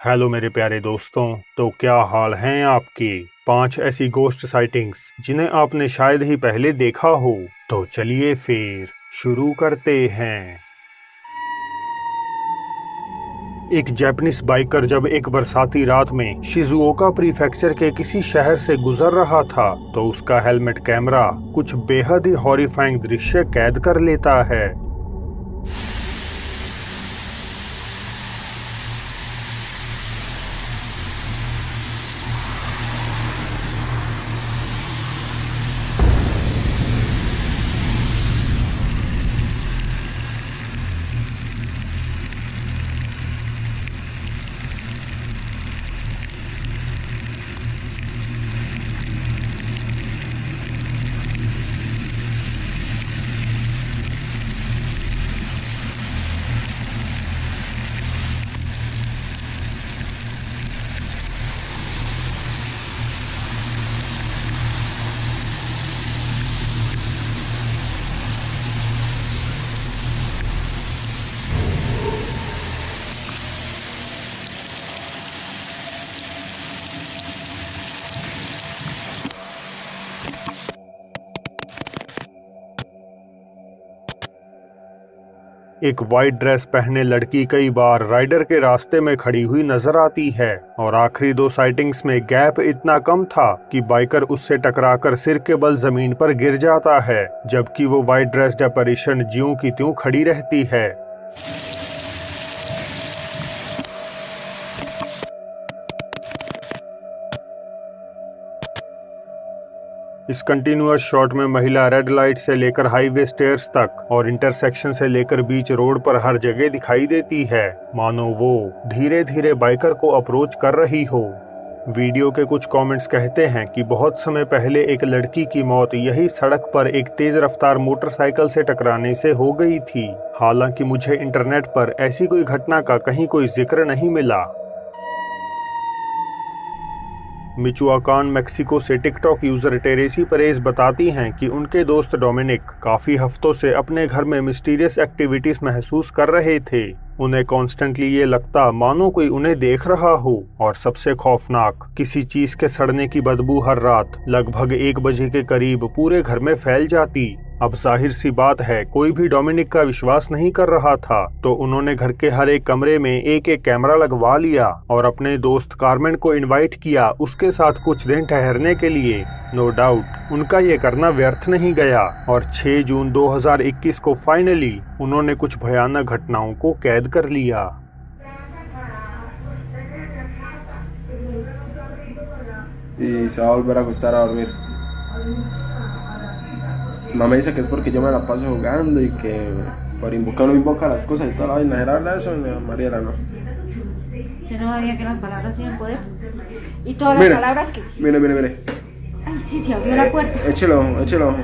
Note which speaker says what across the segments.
Speaker 1: Hello मेरे प्यारे दोस्तों। तो क्या हाल हैं आपके। 5 ऐसी गोस्ट साइटिंग्स जिन्हें आपने शायद ही पहले देखा हो। तो चलिए फिर शुरू करते हैं। एक जापानीज बाइकर जब एक बरसाती रात में शिजुओका प्रीफेक्चर के किसी शहर से गुजर रहा था तो उसका हेलमेट कैमरा कुछ बेहद ही हॉरिफाइंग दृश्य कैद कर लेता है। एक वाइट ड्रेस पहने लड़की कई बार राइडर के रास्ते में खड़ी हुई नजर आती है और आखिरी 2 साइटिंग्स में गैप इतना कम था कि बाइकर उससे टकराकर सिर के बल जमीन पर गिर जाता है, जबकि वो वाइट ड्रेस्ड apparition ज्यों की त्यों खड़ी रहती है। इस कंटिन्यूअस शॉट में महिला रेड लाइट से लेकर हाईवे स्टेयर्स तक और इंटरसेक्शन से लेकर बीच रोड पर हर जगह दिखाई देती है, मानो वो धीरे धीरे बाइकर को अप्रोच कर रही हो। वीडियो के कुछ कमेंट्स कहते हैं कि बहुत समय पहले एक लड़की की मौत यही सड़क पर एक तेज रफ्तार मोटरसाइकिल से टकराने से हो गई थी। हालांकि मुझे इंटरनेट पर ऐसी कोई घटना का कहीं कोई जिक्र नहीं मिला। मिचुआकान मेक्सिको से टिकटॉक यूजर टेरेसी परेज बताती हैं कि उनके दोस्त डोमिनिक काफी हफ्तों से अपने घर में मिस्टीरियस एक्टिविटीज महसूस कर रहे थे। उन्हें कॉन्स्टेंटली ये लगता मानो कोई उन्हें देख रहा हो, और सबसे खौफनाक, किसी चीज के सड़ने की बदबू हर रात लगभग 1 बजे के करीब पूरे घर में फैल जाती। अब जाहिर सी बात है कोई भी डोमिनिक का विश्वास नहीं कर रहा था, तो उन्होंने घर के हर एक कमरे में एक एक कैमरा लगवा लिया और अपने दोस्त कार्मेन को इनवाइट किया उसके साथ कुछ दिन ठहरने के लिए। नो डाउट उनका ये करना व्यर्थ नहीं गया और 6 जून 2021 को फाइनली उन्होंने कुछ भयानक घटनाओं को कैद कर लिया।
Speaker 2: Y se va a volver a acostar a dormir. Mamá dice que es porque yo me la paso jugando y que por invocar uno invoca las cosas y toda la vaina. ¿Era verdad eso? Mariela, no.
Speaker 3: Yo no sabía que las palabras tienen poder. Y todas las palabras que...
Speaker 2: Mire.
Speaker 3: Ay, sí, se abrió la puerta.
Speaker 2: Échelo ojo.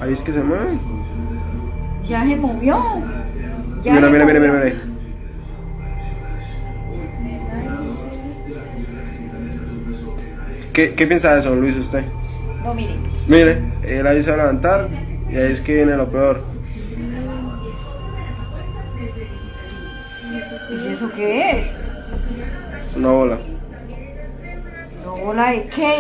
Speaker 2: Ahí es que se mueve.
Speaker 3: Ya se movió.
Speaker 2: Mire. ¿Qué piensa de eso, Luis, usted?
Speaker 3: No, mire.
Speaker 2: Mire, él ahí se va a levantar y ahí es que viene lo peor.
Speaker 3: ¿Y eso qué es?
Speaker 2: Es una bola.
Speaker 3: ¿No bola de qué?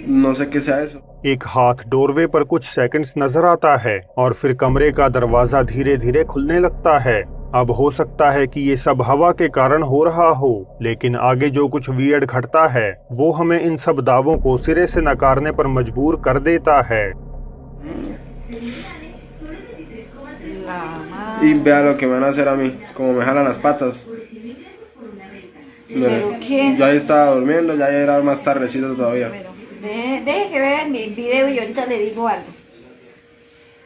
Speaker 2: No sé qué sea eso.
Speaker 1: एक हाथ doorway पर कुछ seconds नजर आता है और फिर कमरे का दरवाजा धीरे धीरे खुलने लगता है। अब हो सकता है कि ये सब हवा के कारण हो रहा हो, लेकिन आगे जो कुछ वियर्ड घटता है वो हमें इन सब दावों को सिरे से नकारने पर मजबूर कर देता है।
Speaker 2: Y vea lo que me van a hacer a mí, como me jalan las patas.
Speaker 3: ¿Pero qué?
Speaker 2: Yo ahí estaba durmiendo, ya era más tardecito todavía.
Speaker 3: Pero deje que vea mi video y ahorita le digo algo.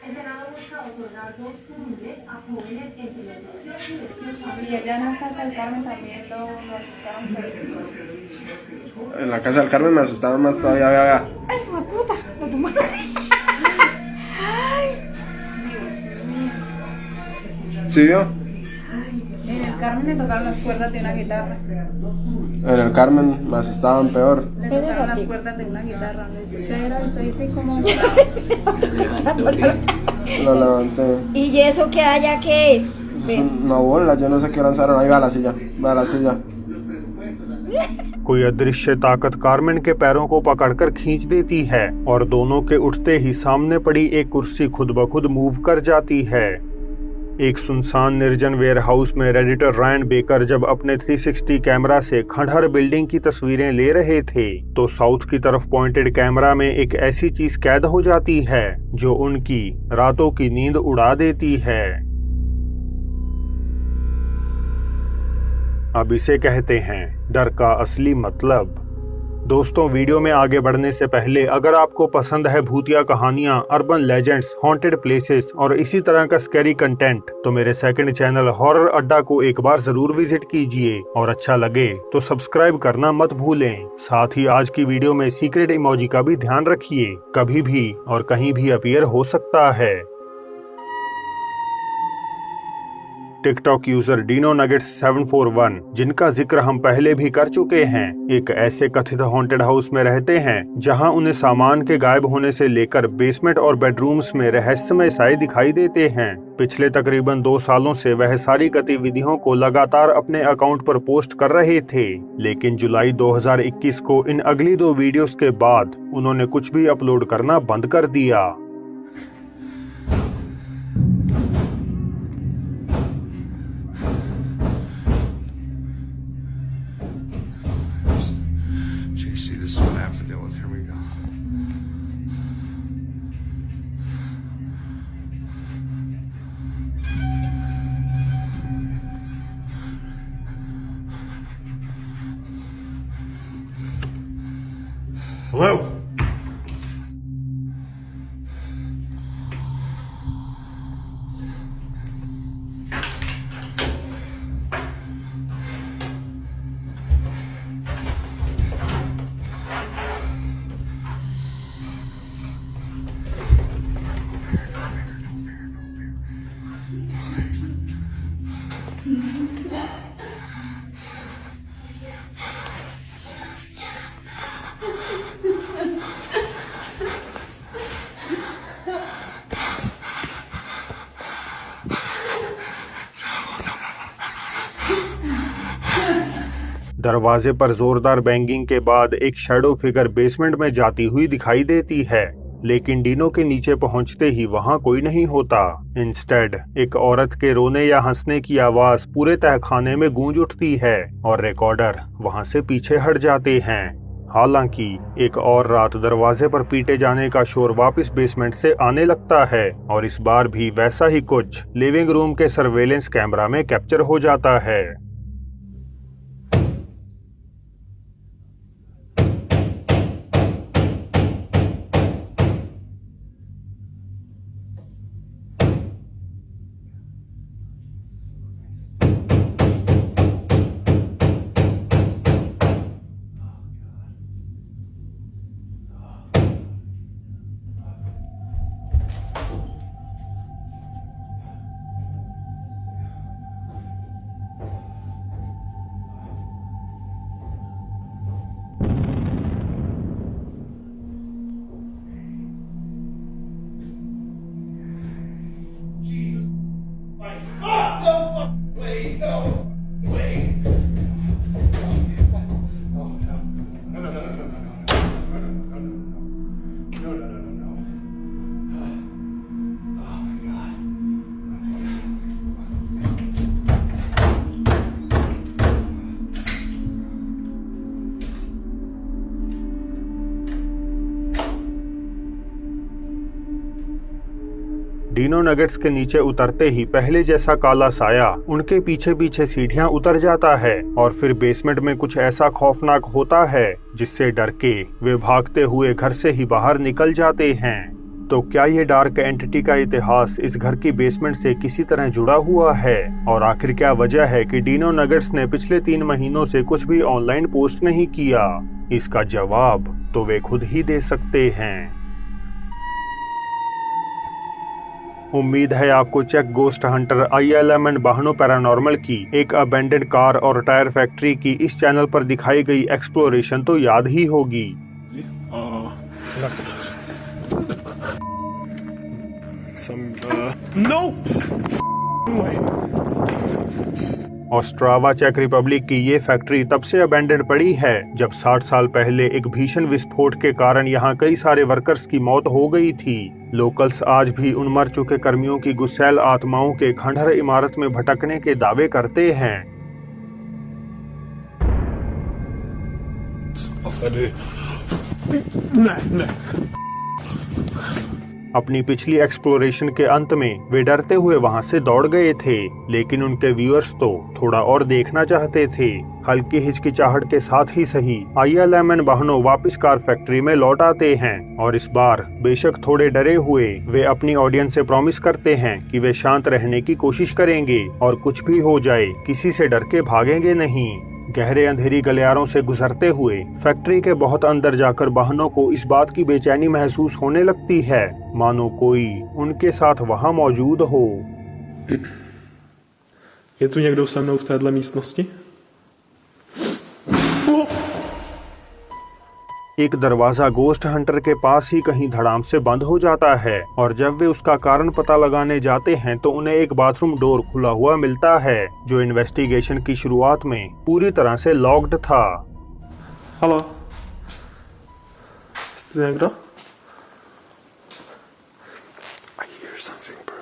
Speaker 4: El Senado busca otorgar 2 curules a jóvenes entre los 18 y los 21 años.
Speaker 5: Y allá en la casa del Carmen también lo asustaron feísimo.
Speaker 2: En la casa del Carmen me asustaban más todavía, vea.
Speaker 3: ¡Ay, hijo de puta! ¡Lo tomaron! ¡Ay!
Speaker 2: ¿Sí vio?
Speaker 5: En el Carmen le tocaron las cuerdas de una guitarra.
Speaker 2: En el Carmen me asustaban peor.
Speaker 5: Le tocaron las cuerdas de una guitarra. Me dice, usted era, estoy así como...
Speaker 2: Lo levanté.
Speaker 3: ¿Y eso que haya qué es?
Speaker 2: Eso Es una bola, yo no sé qué lanzaron. Ahí va la silla, va la silla.
Speaker 1: कोई अदृश्य ताकत Carmen के पैरों को पकड़कर खींच देती है और दोनों के उठते ही सामने पड़ी एक कुर्सी खुद ब खुद मूव कर जाती है। एक सुनसान निर्जन वेयरहाउस में रेडिटर रायन बेकर जब अपने 360 कैमरा से खंडहर बिल्डिंग की तस्वीरें ले रहे थे तो साउथ की तरफ पॉइंटेड कैमरा में एक ऐसी चीज कैद हो जाती है जो उनकी रातों की नींद उड़ा देती है। अब इसे कहते हैं डर का असली मतलब। दोस्तों, वीडियो में आगे बढ़ने से पहले अगर आपको पसंद है भूतिया कहानियां, अर्बन लेजेंड्स, हॉन्टेड प्लेसेस और इसी तरह का स्कैरी कंटेंट तो मेरे सेकंड चैनल हॉरर अड्डा को एक बार जरूर विजिट कीजिए और अच्छा लगे तो सब्सक्राइब करना मत भूलें। साथ ही आज की वीडियो में सीक्रेट इमोजी का भी ध्यान रखिए, कभी भी और कहीं भी अपीयर हो सकता है। टिकटॉक यूजर डीनो नगेट्स 741, जिनका जिक्र हम पहले भी कर चुके हैं, एक ऐसे कथित हॉन्टेड हाउस में रहते हैं जहां उन्हें सामान के गायब होने से लेकर बेसमेंट और बेडरूम्स में रहस्यमय साए दिखाई देते हैं। पिछले तकरीबन 2 सालों से वह सारी गतिविधियों को लगातार अपने अकाउंट पर पोस्ट कर रहे थे, लेकिन जुलाई 2021 को इन अगली 2 वीडियोस के बाद उन्होंने कुछ भी अपलोड करना बंद कर दिया।
Speaker 6: See, this is what I have to deal with. Here we go. Hello?
Speaker 1: दरवाजे पर जोरदार बैंगिंग के बाद एक शैडो फिगर बेसमेंट में जाती हुई दिखाई देती है, लेकिन डीनो के नीचे पहुंचते ही वहां कोई नहीं होता। इंस्टेड एक औरत के रोने या हंसने की आवाज पूरे तहखाने में गूंज उठती है और रिकॉर्डर वहां से पीछे हट जाते हैं। हालांकि एक और रात दरवाजे पर पीटे जाने का शोर वापस बेसमेंट से आने लगता है और इस बार भी वैसा ही कुछ लिविंग रूम के सर्वेलेंस कैमरा में कैप्चर हो जाता है। डीनो नगेट्स के नीचे उतरते ही पहले जैसा काला साया उनके पीछे पीछे सीढ़ियां उतर जाता है और फिर बेसमेंट में कुछ ऐसा खौफनाक होता है जिससे डर के वे भागते हुए घर से ही बाहर निकल जाते हैं। तो क्या ये डार्क एंटिटी का इतिहास इस घर की बेसमेंट से किसी तरह जुड़ा हुआ है? और आखिर क्या वजह है कि डीनो नगेट्स ने पिछले 3 महीनों से कुछ भी ऑनलाइन पोस्ट नहीं किया? इसका जवाब तो वे खुद ही दे सकते हैं। उम्मीद है आपको check ghost hunter ILM and बाहनो पैरानॉर्मल की एक अबेंडेड कार और टायर फैक्ट्री की इस चैनल पर दिखाई गई एक्सप्लोरेशन तो याद ही होगी। ऑस्ट्रावा चेक रिपब्लिक की ये फैक्ट्री तब से अबेंडन पड़ी है जब 60 साल पहले एक भीषण विस्फोट के कारण यहाँ कई सारे वर्कर्स की मौत हो गई थी। लोकल्स आज भी उन मर चुके कर्मियों की गुस्सैल आत्माओं के खंडहर इमारत में भटकने के दावे करते हैं। अपनी पिछली एक्सप्लोरेशन के अंत में वे डरते हुए वहां से दौड़ गए थे, लेकिन उनके व्यूअर्स तो थोड़ा और देखना चाहते थे। हल्की हिचकिचाहट के साथ ही सही ILMN बहनों वापस कार फैक्ट्री में लौट आते हैं और इस बार बेशक थोड़े डरे हुए वे अपनी ऑडियंस से प्रॉमिस करते हैं कि वे शांत रहने की कोशिश करेंगे और कुछ भी हो जाए किसी से डर के भागेंगे नहीं। गहरे अंधेरी गलियारों से गुजरते हुए फैक्ट्री के बहुत अंदर जाकर बहनों को इस बात की बेचैनी महसूस होने लगती है मानो कोई उनके साथ वहां मौजूद हो।
Speaker 7: Je tu někdo se mnou v téhle místnosti?
Speaker 1: एक दरवाजा गोस्ट हंटर के पास ही कहीं धड़ाम से बंद हो जाता है और जब वे उसका कारण पता लगाने जाते हैं तो उन्हें एक बाथरूम डोर खुला हुआ मिलता है जो इन्वेस्टिगेशन की शुरुआत में पूरी तरह से लॉक्ड था।
Speaker 7: Halo? Jste někdo? I hear something, bro.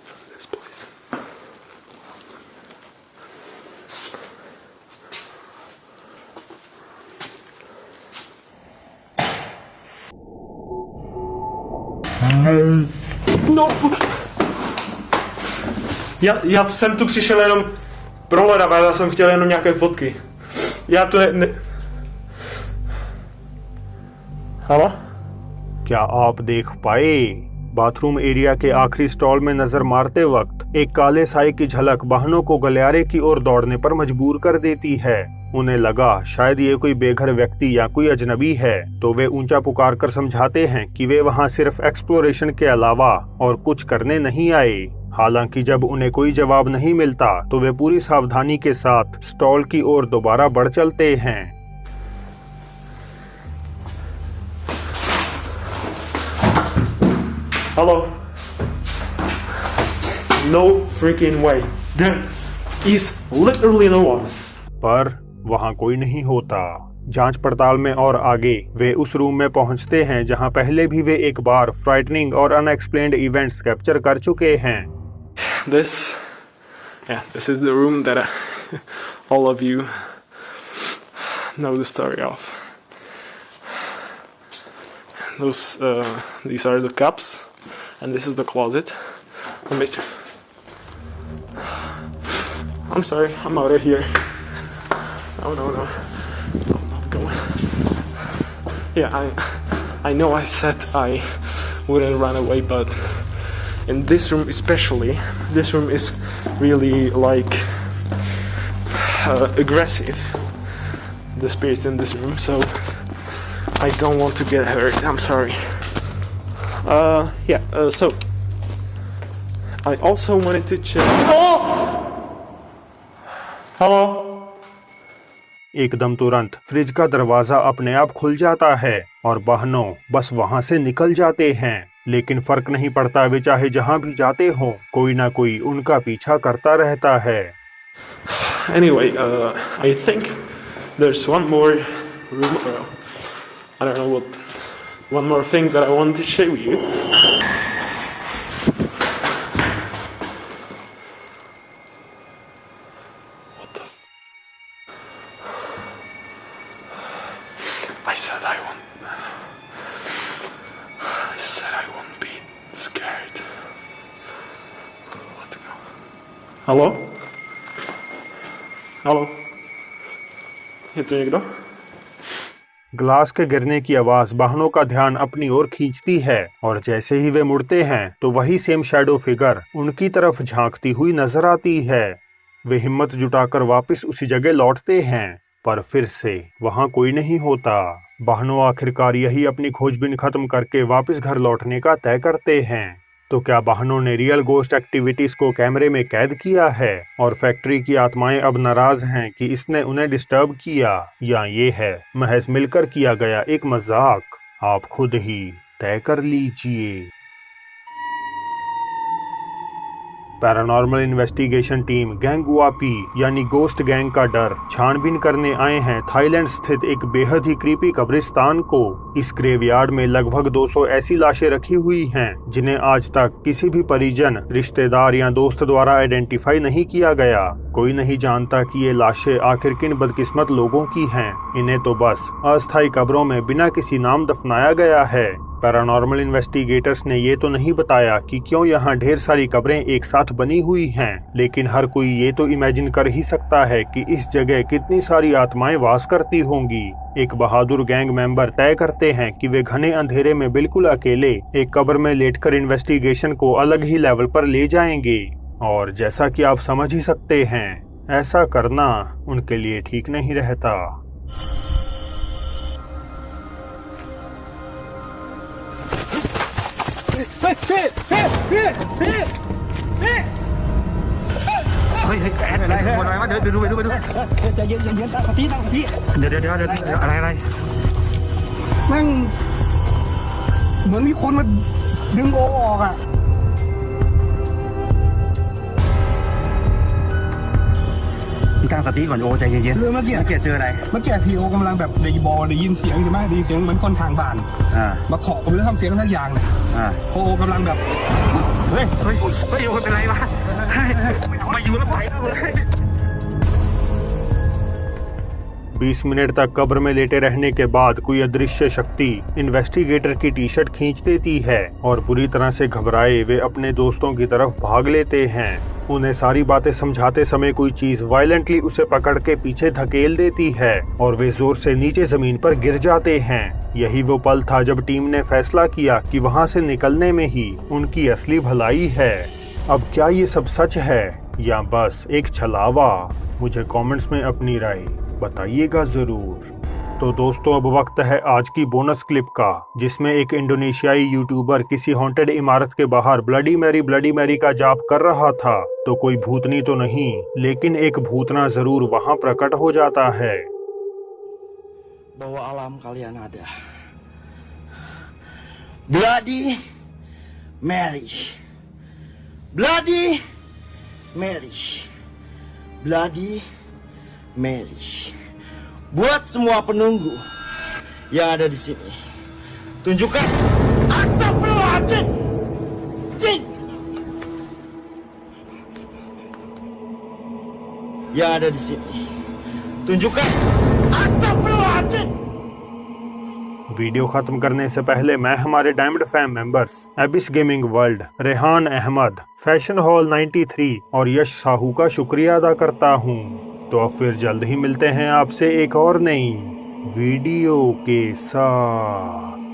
Speaker 7: From this place. No! Já jsem tu přišel jenom prohledat, já jsem chtěl jenom nějaké fotky. Já tu ne... Halo?
Speaker 1: क्या आप देख पाए? बाथरूम एरिया के आखिरी स्टॉल में नजर मारते वक्त एक काले साए की झलक बहनों को गलियारे की ओर दौड़ने पर मजबूर कर देती है। उन्हें लगा शायद ये कोई बेघर व्यक्ति या कोई अजनबी है, तो वे ऊंचा पुकार कर समझाते हैं कि वे वहां सिर्फ एक्सप्लोरेशन के अलावा और कुछ करने नहीं आए। हालांकि जब उन्हें कोई जवाब नहीं मिलता तो वे पूरी सावधानी के साथ स्टॉल की ओर दोबारा बढ़ चलते हैं।
Speaker 7: Hello? No freaking way. There is literally no one.
Speaker 1: पर वहां कोई नहीं होता। जांच पड़ताल में और आगे वे उस रूम में पहुंचते हैं जहां पहले भी वे एक बार फ्राइटनिंग और अनएक्सप्लेन्ड इवेंट्स कैप्चर कर चुके हैं।
Speaker 7: This is the room that all of you know the story of. These are the cups, and this is the closet. I'm sorry, I'm out of here. No, I'm not going. Yeah, I know I said I wouldn't run away, but in this room especially, this room is really like aggressive. The spirits in this room, so I don't want to get hurt. I'm sorry. So I also wanted to check. Oh! Hello?
Speaker 1: एकदम तुरंत fridge का दरवाजा अपने आप खुल जाता है और बहनों बस वहां से निकल जाते हैं, लेकिन फर्क नहीं पड़ता, वे चाहे जहां भी जाते हों कोई ना कोई उनका पीछा करता रहता है।
Speaker 7: Anyway, I think there's one more room. I don't know what. One more thing that I wanted to show you. What the? I said I won't be scared. Let's go. Hello? Hello? Je tu někdo?
Speaker 1: Glass के गिरने की आवाज बहनों का ध्यान अपनी ओर खींचती है और जैसे ही वे मुड़ते हैं तो वही सेम शैडो फिगर उनकी तरफ झांकती हुई नजर आती है। वे हिम्मत जुटाकर वापस उसी जगह लौटते हैं, पर फिर से वहां कोई नहीं होता। बहनों आखिरकार यही अपनी खोजबीन खत्म करके वापस घर लौटने का तय करते हैं। तो क्या बहनों ने रियल गोस्ट एक्टिविटीज को कैमरे में कैद किया है और फैक्ट्री की आत्माएं अब नाराज हैं कि इसने उन्हें डिस्टर्ब किया, या ये है महज मिलकर किया गया एक मजाक? आप खुद ही तय कर लीजिए। पैरानॉर्मल इन्वेस्टिगेशन टीम गैंगवापी यानी गोस्ट गैंग का डर छानबीन करने आए हैं थाईलैंड स्थित एक बेहद ही क्रीपी कब्रिस्तान को। इस ग्रेवयार्ड में लगभग 200 ऐसी लाशें रखी हुई हैं जिन्हें आज तक किसी भी परिजन, रिश्तेदार या दोस्त द्वारा आइडेंटिफाई नहीं किया गया। कोई नहीं जानता कि ये लाशें आखिर किन बदकिस्मत लोगों की हैं। इन्हें तो बस अस्थायी कब्रों में बिना किसी नाम दफनाया गया है। पैरानॉर्मल इन्वेस्टिगेटर्स ने ये तो नहीं बताया कि क्यों यहाँ ढेर सारी कब्रें एक साथ बनी हुई हैं, लेकिन हर कोई ये तो इमेजिन कर ही सकता है कि इस जगह कितनी सारी आत्माएं वास करती होंगी। एक बहादुर गैंग मेंबर तय करते हैं कि वे घने अंधेरे में बिल्कुल अकेले एक कब्र में लेटकर इन्वेस्टिगेशन को अलग ही लेवल पर ले जाएंगे। और जैसा कि आप समझ ही सकते हैं, ऐसा करना उनके लिए ठीक नहीं रहता।
Speaker 8: แม่งเหมือนมีคนมาดึงโอออกอ่ะตั้งสติก่อนโอใจเย็นๆเมื่อกี้เจออะไรเมื่อกี้ทีโอกำลังแบบได้ยินเสียงใช่ไหมได้ยินเสียงเหมือนคนทางบ้านมาเคาะผมจะทำเสียงสักอย่างเนี่ยโอกำลังแบบเฮ้ยโอเป็นไรวะมาอยู่แล้วไปแล้วเลย
Speaker 1: 20 मिनट तक कब्र में लेटे रहने के बाद कोई अदृश्य शक्ति इन्वेस्टिगेटर की टी शर्ट खींच देती है और बुरी तरह से घबराए वे अपने दोस्तों की तरफ भाग लेते हैं। उन्हें सारी बातें समझाते समय कोई चीज वायलेंटली उसे पकड़ के पीछे धकेल देती है और वे जोर से नीचे जमीन पर गिर जाते हैं। यही वो पल था जब टीम ने फैसला किया कि वहां से निकलने में ही उनकी असली भलाई है। अब क्या ये सब सच है या बस एक छलावा? मुझे कमेंट्स में अपनी राय बताइएगा जरूर। तो दोस्तों, अब वक्त है आज की बोनस क्लिप का, जिसमें एक इंडोनेशियाई यूट्यूबर किसी हॉन्टेड इमारत के बाहर ब्लडी मैरी का जाप कर रहा था। तो कोई भूतनी तो नहीं, लेकिन एक भूतना जरूर वहां प्रकट हो जाता है।
Speaker 9: Bahwa alam kalian ada Bloody Mary, Bloody Mary, Bloody Mary. Buat semua penunggu yang ada di sini, tunjukkan Astagfirullahaladzim. Yang ada di sini, tunjukkan Astagfirullahaladzim.
Speaker 1: Video खत्म करने से पहले मैं हमारे डायमंड फैम मेंबर्स एबिस gaming world, Rehan Ahmed, fashion hall 93 और यश साहू का शुक्रिया अदा करता हूँ। तो अब फिर जल्द ही मिलते हैं आपसे एक और नई वीडियो के साथ।